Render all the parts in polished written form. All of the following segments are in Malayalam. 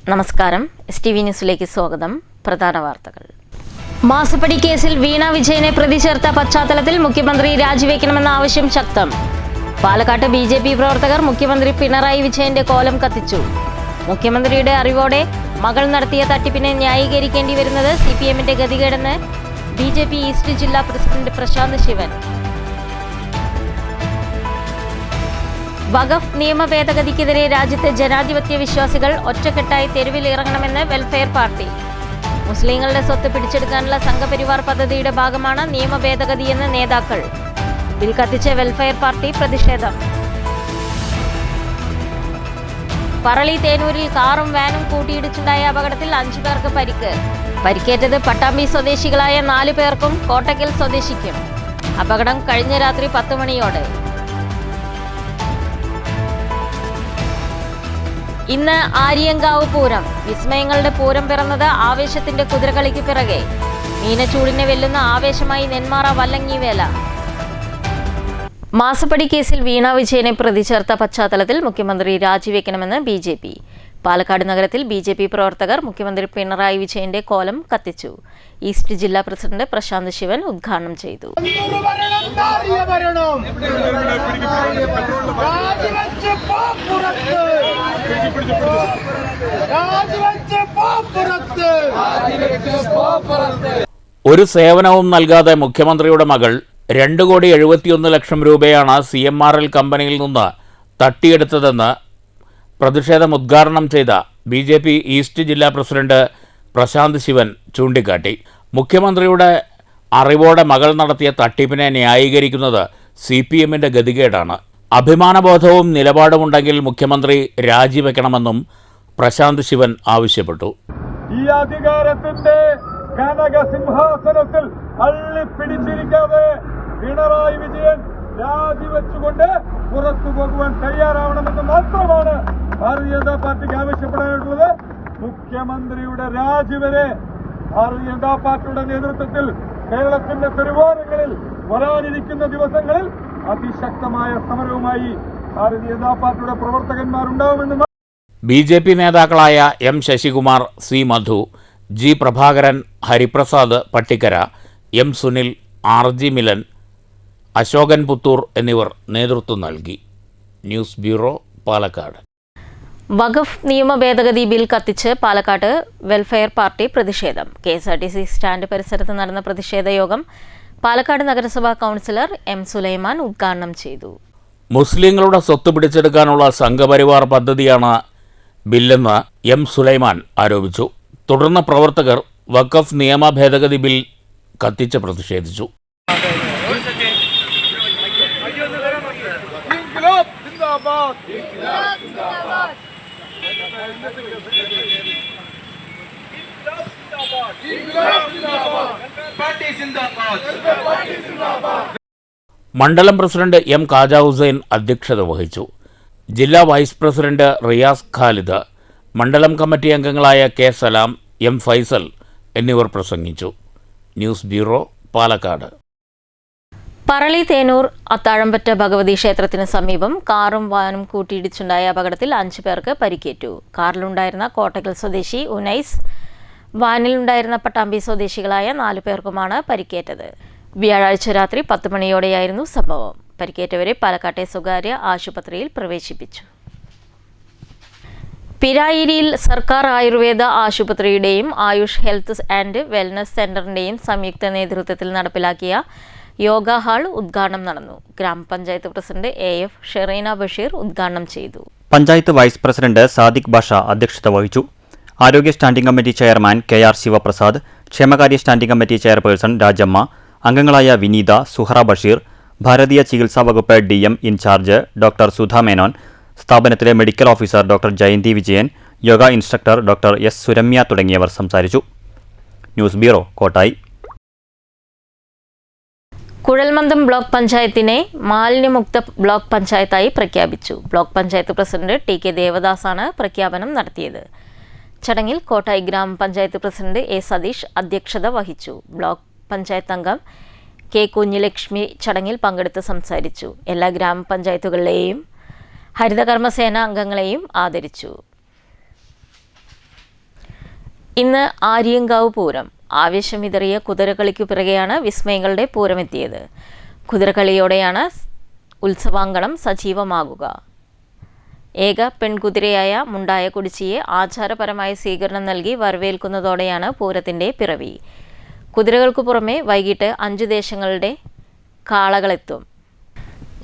നമസ്കാരം. STV ന്യൂസിലേക്ക് സ്വാഗതം. പ്രധാന വാർത്തകൾ. മാസപ്പടി കേസിൽ വീണ വിജയനെ പ്രതി ചേർത്ത പശ്ചാത്തലത്തിൽ മുഖ്യമന്ത്രി രാജിവെക്കണമെന്ന ആവശ്യം ശക്തം. പാലക്കാട്ട് BJP പ്രവർത്തകർ മുഖ്യമന്ത്രി പിണറായി വിജയന്റെ കോലം കത്തിച്ചു. മുഖ്യമന്ത്രിയുടെ അറിവോടെ മകൾ നടത്തിയ തട്ടിപ്പിനെ ന്യായീകരിക്കേണ്ടി വരുന്നത് CPMന്റെ ഗതികേടെന്ന് BJP ഈസ്റ്റ് ജില്ലാ പ്രസിഡന്റ് പ്രശാന്ത് ശിവൻ. വഖഫ് നിയമ ഭേദഗതിക്കെതിരെ രാജ്യത്തെ ജനാധിപത്യ വിശ്വാസികൾ ഒറ്റക്കെട്ടായി തെരുവിൽ ഇറങ്ങണമെന്ന് വെൽഫെയർ പാർട്ടി. മുസ്ലിങ്ങളുടെ സ്വത്ത് പിടിച്ചെടുക്കാനുള്ള സംഘപരിവാർ പദ്ധതിയുടെ ഭാഗമാണ് നിയമ ഭേദഗതിയെന്ന് നേതാക്കൾ. ബിൽ കത്തിച്ച വെൽഫെയർ പാർട്ടി പ്രതിഷേധം. പറളി തേനൂരിൽ കാറും വാനും കൂട്ടിയിടിച്ചുണ്ടായ അപകടത്തിൽ 5 പേർക്ക് പരിക്ക്. പരിക്കേറ്റത് പട്ടാമ്പി സ്വദേശികളായ 4 പേർക്കും കോട്ടക്കൽ സ്വദേശിക്കും. അപകടം കഴിഞ്ഞ രാത്രി 10 മണിയോടെ. ഇന്ന് ആര്യങ്കാവ് പൂരം. വിസ്മയങ്ങളുടെ പൂരം പിറന്നത് ആവേശത്തിന്റെ കുതിരകളിക്ക് പിറകെ. മീനച്ചൂടിനെ വെല്ലുന്ന ആവേശമായി നെന്മാറ വല്ലങ്ങിവേല. മാസപ്പടി കേസിൽ വീണ വിജയനെ പ്രതി ചേർത്ത പശ്ചാത്തലത്തിൽ മുഖ്യമന്ത്രി രാജിവെക്കണമെന്ന് BJP. പാലക്കാട് നഗരത്തിൽ BJP പ്രവർത്തകർ മുഖ്യമന്ത്രി പിണറായി വിജയന്റെ കോലം കത്തിച്ചു. ഈസ്റ്റ് ജില്ലാ പ്രസിഡന്റ് പ്രശാന്ത് ശിവൻ ഉദ്ഘാടനം ചെയ്തു. ഒരു സേവനവും നൽകാതെ മുഖ്യമന്ത്രിയുടെ മകൾ 2,71,00,000 രൂപയാണ് CMRL കമ്പനിയിൽ നിന്ന് തട്ടിയെടുത്തതെന്ന് പ്രതിഷേധം ഉദ്ഘാടനം ചെയ്ത BJP ഈസ്റ്റ് ജില്ലാ പ്രസിഡന്റ് പ്രശാന്ത് ശിവൻ ചൂണ്ടിക്കാട്ടി. മുഖ്യമന്ത്രിയുടെ അറിവോടെ മകൾ നടത്തിയ തട്ടിപ്പിനെ ന്യായീകരിക്കുന്നത് CPMന്റെ ഗതികേടാണ്. അഭിമാനബോധവും നിലപാടുമുണ്ടെങ്കിൽ മുഖ്യമന്ത്രി രാജിവെക്കണമെന്നും പ്രശാന്ത് ശിവൻ ആവശ്യപ്പെട്ടു. ഈ അധികാരത്തിന്റെ കനകസിംഹാസനത്തിൽ അള്ളിപ്പിടിച്ചിരിക്കാതെ പിണറായി വിജയൻ രാജിവെച്ചുകൊണ്ട് പുറത്തു പോകുവാൻ തയ്യാറാവണമെന്ന് മാത്രമാണ് ഭാരതീയ ജനതാ പാർട്ടിക്ക് ആവശ്യപ്പെടാനുള്ളത്. മുഖ്യമന്ത്രിയുടെ രാജിവരെ ഭാരതീയ ജനതാ പാർട്ടിയുടെ നേതൃത്വത്തിൽ കേരളത്തിന്റെ തെരുവോരങ്ങളിൽ വരാനിരിക്കുന്ന ദിവസങ്ങളിൽ അതിശക്തമായ സമരവുമായി ഭാരതീയ ജനതാ പാർട്ടിയുടെ പ്രവർത്തകന്മാരുണ്ടാവുമെന്ന് BJP നേതാക്കളായ M ശശികുമാർ, C മധു, G Prabhakaran, Hariprasad Pattikkara, M Sunil, RG Milan, Ashokan Puthur എന്നിവർ നേതൃത്വം നൽകി. News bureau, Palakkad. വഖഫ് നിയമ ഭേദഗതി ബിൽ കത്തിച്ച് പാലക്കാട് വെൽഫെയർ പാർട്ടി പ്രതിഷേധം. KSRTC സ്റ്റാൻഡ് പരിസരത്ത് നടന്ന പ്രതിഷേധ യോഗം പാലക്കാട് നഗരസഭാ കൗൺസിലർ M സുലൈമാൻ ഉദ്ഘാടനം ചെയ്തു. മുസ്ലിങ്ങളുടെ സ്വത്ത് പിടിച്ചെടുക്കാനുള്ള സംഘപരിവാർ പദ്ധതിയാണ് ബില്ലെന്ന് M സുലൈമാൻ ആരോപിച്ചു. തുടർന്ന് പ്രവർത്തകർ വഖഫ് നിയമ ഭേദഗതി ബിൽ കത്തിച്ച് പ്രതിഷേധിച്ചു. മണ്ഡലം പ്രസിഡന്റ് M കാജ ഹുസൈൻ അധ്യക്ഷത വഹിച്ചു. ജില്ലാ വൈസ് പ്രസിഡന്റ് റിയാസ് ഖാലിദ്, മണ്ഡലം കമ്മിറ്റി അംഗങ്ങളായ K സലാം, M ഫൈസൽ എന്നിവർ പ്രസംഗിച്ചു. News bureau, Palakkad. പറളി തേനൂർ അത്താഴംപറ്റ ഭഗവതി ക്ഷേത്രത്തിന് സമീപം കാറും വാനും കൂട്ടിയിടിച്ചുണ്ടായ അപകടത്തിൽ 5 പേർക്ക് പരിക്കേറ്റു. കാറിലുണ്ടായിരുന്ന കോട്ടക്കൽ സ്വദേശി ഉനൈസ്, വാനിലുണ്ടായിരുന്ന പട്ടാമ്പി സ്വദേശികളായ 4 പേർക്കുമാണ് പരിക്കേറ്റത്. വ്യാഴാഴ്ച രാത്രി 10 മണിയോടെയായിരുന്നു സംഭവം. പരിക്കേറ്റവരെ പാലക്കാട്ടെ സ്വകാര്യ ആശുപത്രിയിൽ പ്രവേശിപ്പിച്ചു. പിരായിരിയിൽ സർക്കാർ ആയുർവേദ ആശുപത്രിയുടെയും ആയുഷ് ഹെൽത്ത് ആൻഡ് വെൽനസ് സെന്ററിന്റെയും സംയുക്ത നേതൃത്വത്തിൽ നടപ്പിലാക്കിയ യോഗ ഹാൾ ഉദ്ഘാടനം നടന്നു. ഗ്രാമപഞ്ചായത്ത് പ്രസിഡന്റ് AF ഷെറീന ബഷീർ ഉദ്ഘാടനം ചെയ്തു. പഞ്ചായത്ത് വൈസ് പ്രസിഡന്റ് സാദിഖ് ബാഷ അധ്യക്ഷത വഹിച്ചു. ആരോഗ്യ standing committee chairman KR Sivaprasad, ക്ഷേമകാര്യ സ്റ്റാൻഡിംഗ് കമ്മിറ്റി ചെയർപേഴ്സൺ രാജമ്മ, അംഗങ്ങളായ വിനീത, സുഹറ ബഷീർ, ഭാരതീയ ചികിത്സാ വകുപ്പ് DM incharge doctor Sudha Menon, സ്ഥാപനത്തിലെ medical officer doctor Jayanthi Vijayan, yoga instructor doctor S Suramya തുടങ്ങിയവർ സംസാരിച്ചു. News bureau, Kottayi. കുഴൽമന്ദം ബ്ലോക്ക് പഞ്ചായത്തിനെ മാലിന്യമുക്ത ബ്ലോക്ക് പഞ്ചായത്തായി പ്രഖ്യാപിച്ചു. ബ്ലോക്ക് പഞ്ചായത്ത് പ്രസിഡന്റ് TK ദേവദാസാണ് പ്രഖ്യാപനം നടത്തിയത്. ചടങ്ങിൽ കോട്ടായി ഗ്രാമപഞ്ചായത്ത് പ്രസിഡന്റ് A സതീഷ് അധ്യക്ഷത വഹിച്ചു. ബ്ലോക്ക് പഞ്ചായത്ത് അംഗം K കുഞ്ഞിലക്ഷ്മി ചടങ്ങിൽ പങ്കെടുത്ത് സംസാരിച്ചു. എല്ലാ ഗ്രാമപഞ്ചായത്തുകളിലെയും ഹരിതകർമ്മസേന അംഗങ്ങളെയും ആദരിച്ചു. ഇന്ന് ആര്യങ്കാവ് പൂരം. ആവേശമിതറിയ കുതിരകളിക്കു പിറകെയാണ് വിസ്മയങ്ങളുടെ പൂരമെത്തിയത്. കുതിരകളിയോടെയാണ് ഉത്സവാങ്കണം സജീവമാകുക. ഏക പെൺകുതിരയായ മുണ്ടായ കുടിച്ചിയെ ആചാരപരമായ സ്വീകരണം നൽകി വരവേൽക്കുന്നതോടെയാണ് പൂരത്തിൻ്റെ പിറവി. കുതിരകൾക്കു പുറമെ വൈകിട്ട് 5 ദേശങ്ങളുടെ കാളകളെത്തും.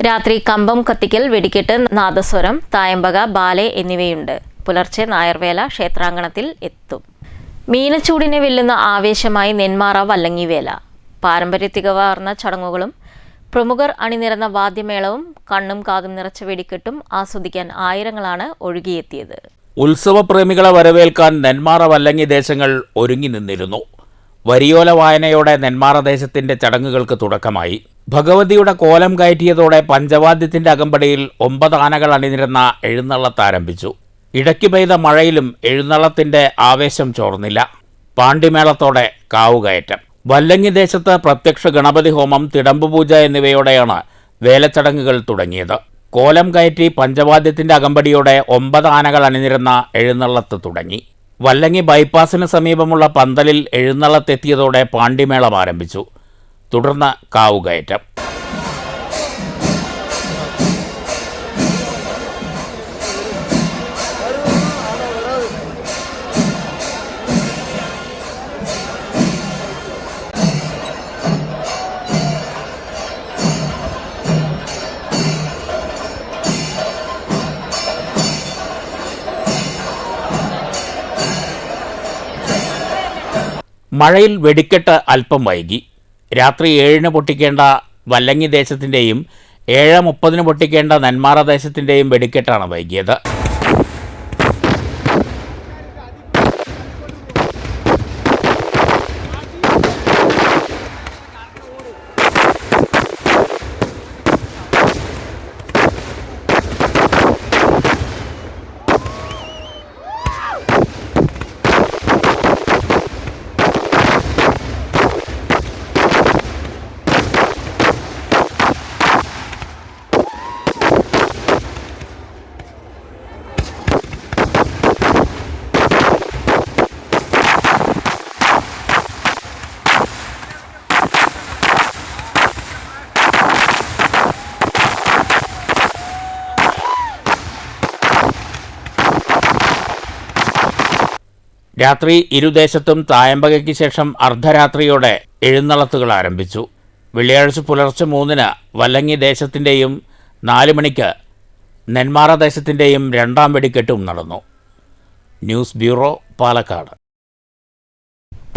രാത്രി കമ്പം കത്തിക്കൽ, വെടിക്കെട്ട്, നാദസ്വരം, തായമ്പക, ബാലെ എന്നിവയുണ്ട്. പുലർച്ചെ നായർവേല ക്ഷേത്രാങ്കണത്തിൽ എത്തും. മീനച്ചൂടിനെ വെല്ലുന്ന ആവേശമായി നെന്മാറ വല്ലങ്ങിവേല. പാരമ്പര്യത്തികവാർന്ന ചടങ്ങുകളും പ്രമുഖർ അണിനിരന്ന വാദ്യമേളവും കണ്ണും കാതും നിറച്ച വെടിക്കെട്ടും ആസ്വദിക്കാൻ ആയിരങ്ങളാണ് ഒഴുകിയെത്തിയത്. ഉത്സവപ്രേമികളെ വരവേൽക്കാൻ നെന്മാറ വല്ലങ്ങി ദേശങ്ങൾ ഒരുങ്ങി നിന്നിരുന്നു. വരിയോല വായനയോടെ നെന്മാറ ദേശത്തിന്റെ ചടങ്ങുകൾക്ക് തുടക്കമായി. ഭഗവതിയുടെ കോലം കയറ്റിയതോടെ പഞ്ചവാദ്യത്തിന്റെ അകമ്പടിയിൽ 9 ആനകൾ അണിനിരന്ന എഴുന്നള്ളത്ത് ആരംഭിച്ചു. ഇടയ്ക്ക് പെയ്ത മഴയിലും എഴുന്നള്ളത്തിന്റെ ആവേശം ചോർന്നില്ല. പാണ്ടിമേളത്തോടെ കാവുകയറ്റം. വല്ലങ്ങി ദേശത്ത് പ്രത്യക്ഷ ഗണപതി ഹോമം, തിടമ്പുപൂജ എന്നിവയോടെയാണ് വേലച്ചടങ്ങുകൾ തുടങ്ങിയത്. കോലം കയറ്റി പഞ്ചവാദ്യത്തിന്റെ അകമ്പടിയോടെ 9 ആനകൾ അണിനിരന്ന എഴുന്നള്ളത്ത് തുടങ്ങി. വല്ലങ്ങി ബൈപ്പാസിന് സമീപമുള്ള പന്തലിൽ എഴുന്നള്ളത്തെത്തിയതോടെ പാണ്ടിമേളം ആരംഭിച്ചു. തുടർന്ന് കാവുകയറ്റം. മഴയിൽ വെടിക്കെട്ട് അല്പം വൈകി. രാത്രി 7-ന് പൊട്ടിക്കേണ്ട വല്ലങ്ങി ദേശത്തിൻ്റെയും 7:30-ന് പൊട്ടിക്കേണ്ട നെന്മാറ ദേശത്തിൻ്റെയും വെടിക്കെട്ടാണ് വൈകിയത്. രാത്രി ഇരുദേശത്തും തായമ്പകയ്ക്ക് ശേഷം അർദ്ധരാത്രിയോടെ എഴുന്നള്ളത്തുകൾ ആരംഭിച്ചു. വെള്ളിയാഴ്ച പുലർച്ചെ 3-ന് വല്ലങ്ങി ദേശത്തിൻ്റെയും 4 മണിക്ക് നെന്മാറ ദേശത്തിൻ്റെയും 2ാം വെടിക്കെട്ടും നടന്നു. News bureau, Palakkad.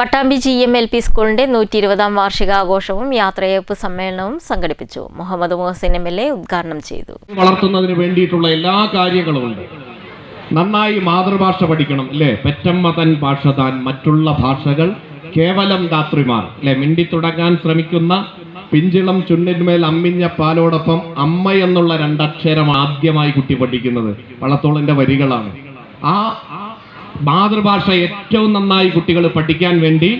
Pattambi GMLP സ്കൂളിന്റെ 120ാം വാർഷികാഘോഷവും യാത്രയയപ്പ് സമ്മേളനവും സംഘടിപ്പിച്ചു. മുഹമ്മദ് മുഹസിൻ MLA ഉദ്ഘാടനം ചെയ്തു. വളർത്തുന്നതിന് വേണ്ടിയിട്ടുള്ള എല്ലാ കാര്യങ്ങളുമുണ്ട്. നന്നായി മാതൃഭാഷ പഠിക്കണം അല്ലേ? പെറ്റമ്മ തൻ ഭാഷ താൻ, മറ്റുള്ള ഭാഷകൾ കേവലം ധാത്രിമാർ അല്ലെ. മിണ്ടിത്തുടങ്ങാൻ ശ്രമിക്കുന്ന പിഞ്ചിളം ചുണ്ടിന്മേൽ അമ്മിഞ്ഞ പാലോടൊപ്പം അമ്മ എന്നുള്ള 2 അക്ഷരം ആദ്യമായി കുട്ടി പഠിക്കുന്നത് വള്ളത്തോളിന്റെ വരികളാണ്. ആ മാതൃഭാഷ ഏറ്റവും നന്നായി കുട്ടികൾ പഠിക്കാൻ വേണ്ടി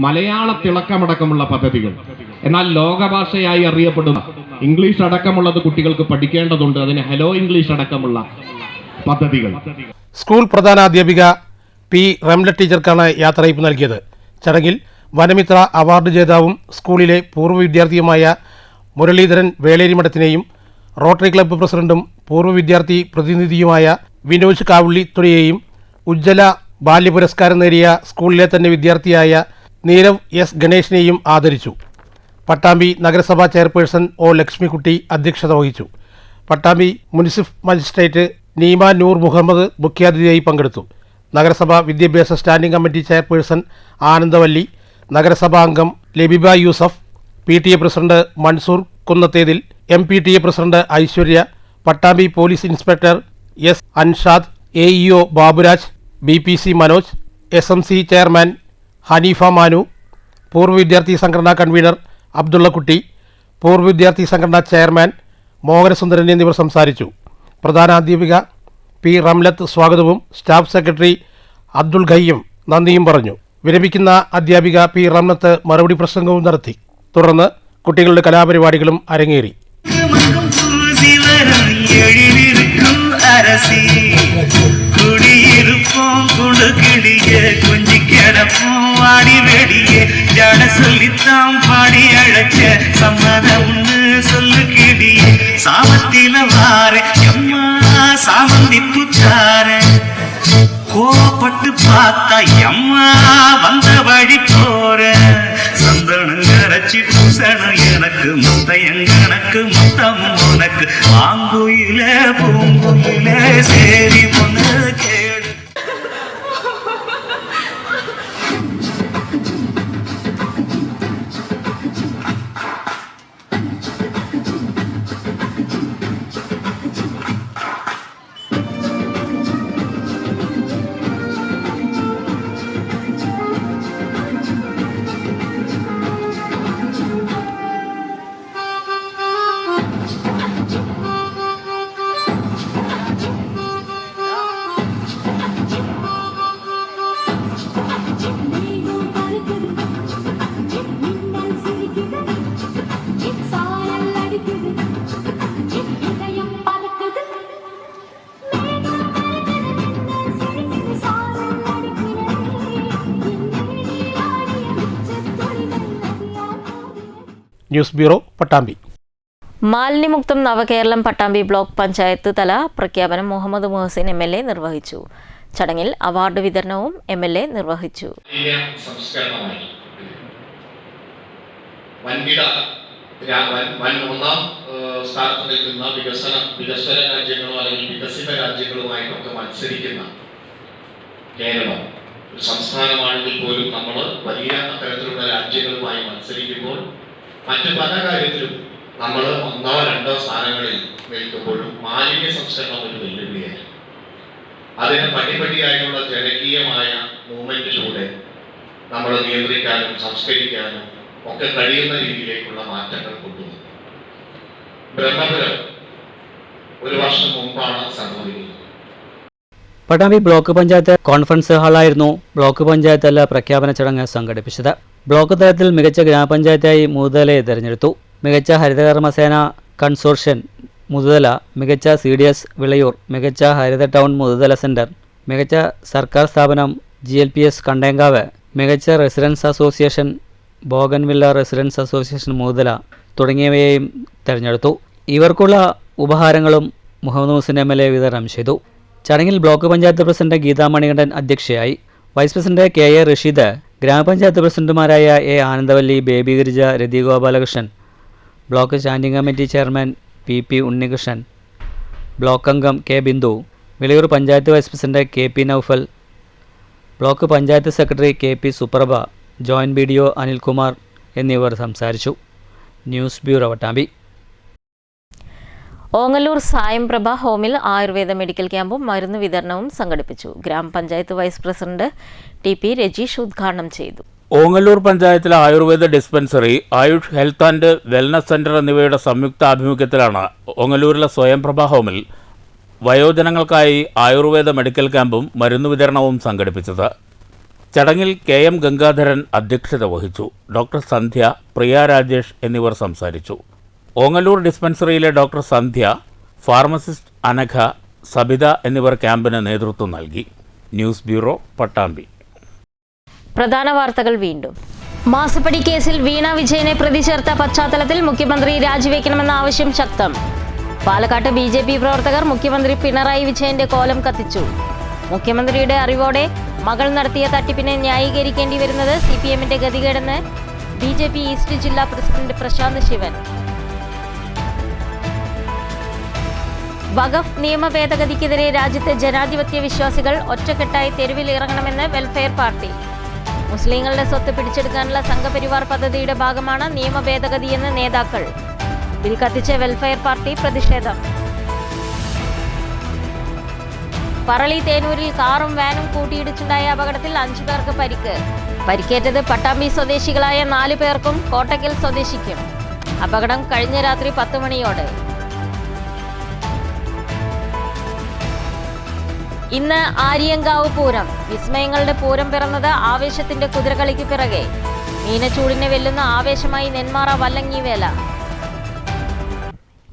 മലയാള തിളക്കമടക്കമുള്ള പദ്ധതികൾ, എന്നാൽ ലോകഭാഷയായി അറിയപ്പെടുന്ന ഇംഗ്ലീഷ് അടക്കമുള്ളത് കുട്ടികൾക്ക് പഠിക്കേണ്ടതുണ്ട്. അതിന് ഹലോ ഇംഗ്ലീഷ് അടക്കമുള്ള പദ്ധതികൾ. സ്കൂൾ പ്രധാനാധ്യാപിക പി റംല ടീച്ചർക്കാണ് യാത്രയയപ്പ് നൽകിയത്. ചടങ്ങിൽ വനമിത്ര അവാർഡ് ജേതാവും സ്കൂളിലെ പൂർവ്വ വിദ്യാർത്ഥിയുമായ മുരളീധരൻ വേളേരിമഠത്തിനെയും റോട്ടറി ക്ലബ്ബ് പ്രസിഡന്റും പൂർവ്വ വിദ്യാർത്ഥി പ്രതിനിധിയുമായ വിനോജ് കാവുള്ളിത്തുടിയെയും ഉജ്ജ്വല ബാല്യ പുരസ്കാരം നേടിയ സ്കൂളിലെ തന്നെ വിദ്യാർത്ഥിയായ നീരവ് S ഗണേഷിനെയും ആദരിച്ചു. പട്ടാമ്പി നഗരസഭാ ചെയർപേഴ്സൺ O ലക്ഷ്മിക്കുട്ടി അധ്യക്ഷത വഹിച്ചു. പട്ടാമ്പി മുനിസിഫ് മജിസ്ട്രേറ്റ് നീമ നൂർ മുഹമ്മദ് മുഖ്യാതിഥിയായി പങ്കെടുത്തു. നഗരസഭാ വിദ്യാഭ്യാസ സ്റ്റാൻഡിംഗ് കമ്മിറ്റി ചെയർപേഴ്സൺ ആനന്ദവല്ലി, നഗരസഭാ അംഗം Labiba Yusuf, PTA president Mansoor Kunnathethil, MPTA president Aishwarya, Pattambi police inspector S Anshad, AEO Baburaj, BPC Manoj, SMC chairman Haneefa Manu, പൂർവ്വ വിദ്യാർത്ഥി സംഘടനാ കൺവീനർ അബ്ദുള്ളക്കുട്ടി, പൂർവ്വ വിദ്യാർത്ഥി സംഘടനാ ചെയർമാൻ മോഹനസുന്ദരൻ എന്നിവർ സംസാരിച്ചു. പ്രധാനാധ്യാപിക പി റംലത്ത് സ്വാഗതവും സ്റ്റാഫ് സെക്രട്ടറി അബ്ദുൽ ഖയ്യം നന്ദിയും പറഞ്ഞു. വിരമിക്കുന്ന അധ്യാപിക പി റംലത്ത് മറുപടി പ്രസംഗവും നടത്തി. തുടർന്ന് കുട്ടികളുടെ കലാപരിപാടികളും അരങ്ങേറി. குடியிருப்போம் குடுகிளிய கொஞ்சிக்க கிடப்போம் வாடி வெளியே ஜட சொல்லித்தான் பாடி அழைச்ச சம்மதம்னு சொல்லு கிடியே சாமத்தில வார எம்மா சாமந்தி புத்தார கோபப்பட்டு பார்த்தா எம்மா வந்த வழி போற சந்தனம் கரைச்சி பூசணும் எனக்கு முத்தையன் கணக்கு முத்தம் உனக்கு வாங்குயில பூங்குயில சேரி பொண்ணு கேடு. News bureau Pattambi. മാലിന്യമുക്തം നവകേരളം പട്ടാമ്പി ബ്ലോക്ക് പഞ്ചായത്ത് തല പ്രഖ്യാപനം മുഹമ്മദ് മുഹസിൻ MLA നിർവഹിച്ചു. ചടങ്ങിൽ അവാർഡ് വിതരണവും MLA നിർവഹിച്ചു. ഒന്നാം സ്ഥാനത്ത് നിൽക്കുന്ന വികസന രാജ്യങ്ങളോ അല്ലെങ്കിൽ വികസിത രാജ്യങ്ങളുമായിട്ടൊക്കെ മത്സരിക്കുന്ന കേരളം ഒരു സംസ്ഥാനമാണെങ്കിൽ പോലും നമ്മൾ വലിയ അത്തരത്തിലുള്ള രാജ്യങ്ങളുമായി മത്സരിക്കുമ്പോൾ മറ്റു പല കാര്യത്തിലും നമ്മൾ 1 or 2 സ്ഥാനങ്ങളിൽ നിൽക്കുമ്പോഴും മാലിന്യ സംസ്കരണം ഒരു വെല്ലുവിളിയാണ്. അതിന് പടിപടിയായുള്ള ജനകീയമായ മൂവ്മെന്റിലൂടെ നമ്മൾ നിയന്ത്രിക്കാനും സംസ്കരിക്കാനും ഒക്കെ കഴിയുന്ന രീതിയിലേക്കുള്ള മാറ്റങ്ങൾ കൊണ്ടുവന്നു. ബ്രഹ്മപുരം 1 വർഷം മുമ്പാണ് സംഭവിക്കുന്നത്. പട്ടാമ്പി ബ്ലോക്ക് പഞ്ചായത്ത് കോൺഫറൻസ് ഹാളായിരുന്നു ബ്ലോക്ക് പഞ്ചായത്ത് തല പ്രഖ്യാപന ചടങ്ങ് സംഘടിപ്പിച്ചത്. ബ്ലോക്ക് തലത്തിൽ മികച്ച ഗ്രാമപഞ്ചായത്തായി മുതുതലയെ തെരഞ്ഞെടുത്തു. മികച്ച ഹരിതകർമ്മസേന കൺസോർഷ്യൻ മുതുതല, മികച്ച CDS വിളയൂർ, മികച്ച ഹരിത ടൗൺ മുതുതല സെന്റർ, മികച്ച സർക്കാർ സ്ഥാപനം GLPS കണ്ടേങ്കാവ്, മികച്ച residence association bougainvillea residence association Muthuthala തുടങ്ങിയവയെയും തെരഞ്ഞെടുത്തു. ഇവർക്കുള്ള ഉപഹാരങ്ങളും മുഹമ്മദ് മുഹസിൻ MLA വിതരണം ചെയ്തു. ചടങ്ങിൽ ബ്ലോക്ക് പഞ്ചായത്ത് പ്രസിഡന്റ് ഗീതാ മണികണ്ഠൻ അധ്യക്ഷയായി. വൈസ് പ്രസിഡന്റ് KA റഷീദ്, ഗ്രാമപഞ്ചായത്ത് പ്രസിഡന്റുമാരായ A Anandavalli, Baby Girija, Rathi Gopalakrishnan, block standing committee chairman PP Unnikrishnan, block അംഗം K Bindu, Vilayur panchayat vice president KP Noufal, block panchayat secretary KP Suprabha, joint BDO Anilkumar എന്നിവർ സംസാരിച്ചു. News bureau Pattambi. ഓങ്ങല്ലൂർ സായംപ്രഭ ഹോമിൽ ആയുർവേദ മെഡിക്കൽ ക്യാമ്പും മരുന്ന് വിതരണവും സംഘടിപ്പിച്ചു. ഗ്രാമപഞ്ചായത്ത് വൈസ് പ്രസിഡന്റ് TP രജീഷ് ഉദ്ഘാടനം ചെയ്തു. ഓങ്ങല്ലൂർ പഞ്ചായത്തിലെ Ayurveda dispensary, Ayush health and wellness centre എന്നിവയുടെ സംയുക്ത ആഭിമുഖ്യത്തിലാണ് ഓങ്ങല്ലൂരിലെ സ്വയംപ്രഭ ഹോമിൽ വയോജനങ്ങൾക്കായി ആയുർവേദ മെഡിക്കൽ ക്യാമ്പും മരുന്ന് വിതരണവും സംഘടിപ്പിച്ചത്. ചടങ്ങിൽ KM ഗംഗാധരൻ അധ്യക്ഷത വഹിച്ചു. ഡോക്ടർ സന്ധ്യ, പ്രിയ രാജേഷ് എന്നിവർ സംസാരിച്ചു. ഓങ്ങല്ലൂർ ഡിസ്പെൻസറിയിലെ ഡോക്ടർ സന്ധ്യ, ഫാർമസിസ്റ്റ് അനഘ, സബിത എന്നിവർ ക്യാമ്പിന് നേതൃത്വം നൽകി. News bureau Pattambi. പ്രധാന വാർത്തകൾ വീണ്ടും. മാസപ്പടി കേസിൽ വീണ വിജയനെ പ്രതി ചേർത്ത പശ്ചാത്തലത്തിൽ മുഖ്യമന്ത്രി രാജിവെക്കണമെന്ന ആവശ്യം ശക്തം. പാലക്കാട്ട് BJP പ്രവർത്തകർ മുഖ്യമന്ത്രി പിണറായി വിജയന്റെ കോലം കത്തിച്ചു. മുഖ്യമന്ത്രിയുടെ അറിവോടെ മകൾ നടത്തിയ തട്ടിപ്പിനെ ന്യായീകരിക്കേണ്ടി വരുന്നത് CPMന്റെ ഗതികേടെന്ന് BJP ഈസ്റ്റ് ജില്ലാ പ്രസിഡന്റ് പ്രശാന്ത് ശിവൻ. വഖഫ് നിയമ ഭേദഗതിക്കെതിരെ രാജ്യത്തെ ജനാധിപത്യ വിശ്വാസികൾ ഒറ്റക്കെട്ടായി തെരുവിൽ ഇറങ്ങണമെന്ന് വെൽഫെയർ പാർട്ടി. മുസ്ലിങ്ങളുടെ സ്വത്ത് പിടിച്ചെടുക്കാനുള്ള സംഘപരിവാർ പദ്ധതിയുടെ ഭാഗമാണ് നിയമ ഭേദഗതിയെന്ന് നേതാക്കൾ. ബിൽ കത്തിച്ച വെൽഫെയർ പാർട്ടി പ്രതിഷേധം. പറളി തേനൂരിൽ കാറും വാനും കൂട്ടിയിടിച്ചുണ്ടായ അപകടത്തിൽ 5 പേർക്ക് പരിക്ക്. പരിക്കേറ്റത് പട്ടാമ്പി സ്വദേശികളായ 4 പേർക്കും കോട്ടക്കൽ സ്വദേശിക്കും. അപകടം കഴിഞ്ഞ രാത്രി 10 മണിയോടെ. ഇന്ന് ആര്യങ്കാവ് പൂരം. വിസ്മയങ്ങളുടെ പൂരം പിറന്നത് ആവേശത്തിന്റെ കുതിരകളിക്ക് പിറകെ. മീനച്ചൂടിനെ വെല്ലുന്ന ആവേശമായി നെന്മാറ വല്ലങ്ങി വേല.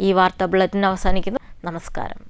ഈ വാർത്താ ബുള്ളറ്റിൻ അവസാനിക്കുന്നു. നമസ്കാരം.